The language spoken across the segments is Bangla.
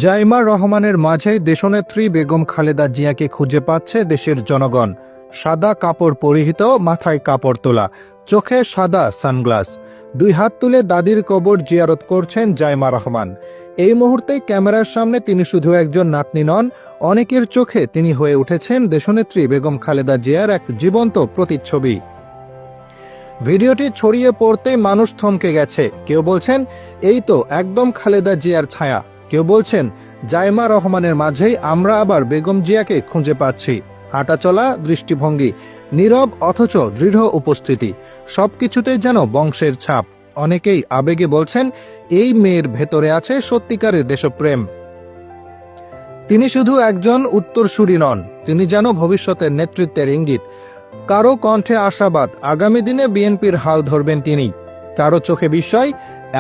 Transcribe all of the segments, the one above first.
জাইমা রহমানের মাঝে দেশনেত্রী বেগম খালেদা জিয়াকে খুঁজে পাচ্ছে দেশের জনগণ। সাদা কাপড় পরিহিত, মাথায় কাপড় তোলা, চোখে সাদা সানগ্লাস, দুই হাত তুলে দাদির কবর জিয়ারত করছেন জাইমা রহমান। এই মুহূর্তে ক্যামেরার সামনে তিনি শুধু একজন নাতনি নন, অনেকের চোখে তিনি হয়ে উঠেছেন দেশনেত্রী বেগম খালেদা জিয়ার এক জীবন্ত প্রতিচ্ছবি। ভিডিওটি ছড়িয়ে পড়তে মানুষ থমকে গেছে। কেউ বলছেন এই তো একদম খালেদা জিয়ার ছায়া, কেউ বলছেন জাইমা রহমানের মাঝেই আমরা আবার বেগম জিয়াকে খুঁজে পাচ্ছি। হাঁটাচলা, দৃষ্টিভঙ্গি, নীরব অথচ দৃঢ় উপস্থিতি, সবকিছুতেই যেন বংশের ছাপ। অনেকেই আবেগে বলছেন এই মেয়ের ভেতরে আছে সত্যিকারের দেশপ্রেম। তিনি শুধু একজন উত্তরসূরি নন, তিনি যেন ভবিষ্যতের নেতৃত্বের ইঙ্গিত। কারো কণ্ঠে আশাবাদ, আগামী দিনে বিএনপির হাল ধরবেন তিনি। কারো চোখে বিস্ময়,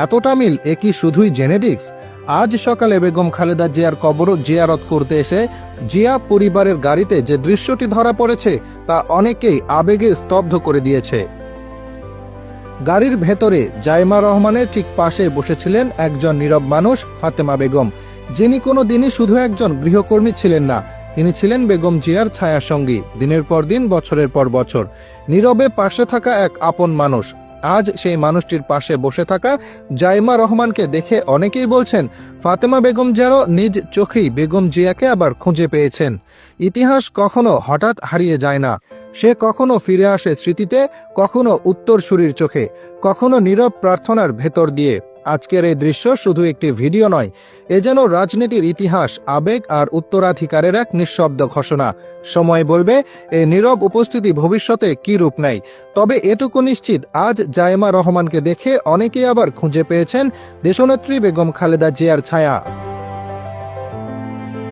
এতটা মিল, এ কি শুধুই জেনেটিক্স? আজ সকালে বেগম খালেদা জিয়ার কবর জিয়ারত করতে এসে জিয়া পরিবারের গাড়িতে যে দৃশ্যটি ধরা পড়েছে তা অনেকেই আবেগে স্তব্ধ করে দিয়েছে। গাড়ির ভেতরে জাইমা রহমানের ঠিক পাশে বসেছিলেন একজন নীরব মানুষ, ফাতেমা বেগম, যিনি কোনো দিনই শুধু একজন গৃহকর্মী ছিলেন না, তিনি ছিলেন বেগম জিয়ার ছায়াসঙ্গী। দিনের পর দিন, বছরের পর বছর নীরবে পাশে থাকা এক আপন মানুষ। আজ সেই মানুষটির পাশে বসে থাকা জাইমা রহমানকে দেখে অনেকেই বলছেন ফাতেমা বেগম যেন নিজ চোখেই বেগম জিয়াকে আবার খুঁজে পেয়েছেন। ইতিহাস কখনো হঠাৎ হারিয়ে যায় না, সে কখনো ফিরে আসে স্মৃতিতে, কখনো উত্তরসূরির চোখে, কখনো নীরব প্রার্থনার ভেতর দিয়ে। আজকের এই দৃশ্য শুধু একটি ভিডিও নয়, এ যেন রাজনীতির ইতিহাস, আবেগ আর উত্তরাধিকারের এক নিঃশব্দ ঘোষণা। সময় বলবে এই নীরব উপস্থিতি ভবিষ্যতে কি রূপ নেয়। তবে এটুকু নিশ্চিত, আজ জাইমা রহমানকে দেখে অনেকেই আবার খুঁজে পেয়েছেন দেশনেত্রী বেগম খালেদা জিয়ার ছায়া।